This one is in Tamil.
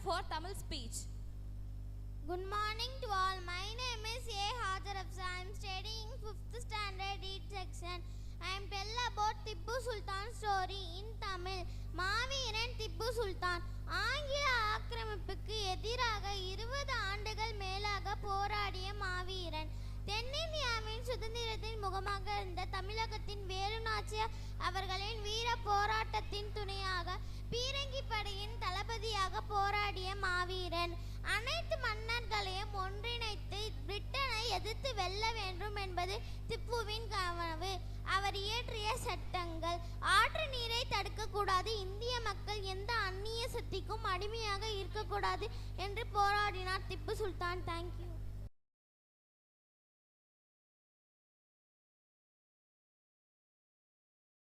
for Tamil speech. Good morning to all. My name is A. Hajar Afza. I am studying 5th standard D section. I am tell about Tipu Sultan story in Tamil. மாவீரன் திப்பு சுல்தான் ஆங்கில ஆக்கிரமிப்புக்கு எதிராக 20 ஆண்டுகள் மேலாக போராடிய மாவீரன். தென்னிந்தியாவின் சுதந்திரத்தின் முகமாக இருந்த தமிழகத்தின் வேலு நாச்சியார் அவர்களின் வீர போராட்டத்தின் துணையாக பீரங்கி படையின் தளபதியாக போராடிய மாவீரன். அனைத்து மன்னர்களையும் ஒன்றிணைத்து பிரிட்டனை எதிர்த்து வெல்ல வேண்டும் என்பது திப்புவின் கனவு. அவர் இயற்றிய சட்டங்கள் ஆற்று நீரை தடுக்கக்கூடாது, இந்திய மக்கள் எந்த அந்நிய சக்திக்கும் அடிமையாக இருக்கக்கூடாது என்று போராடினார் திப்பு சுல்தான். தேங்க்யூ.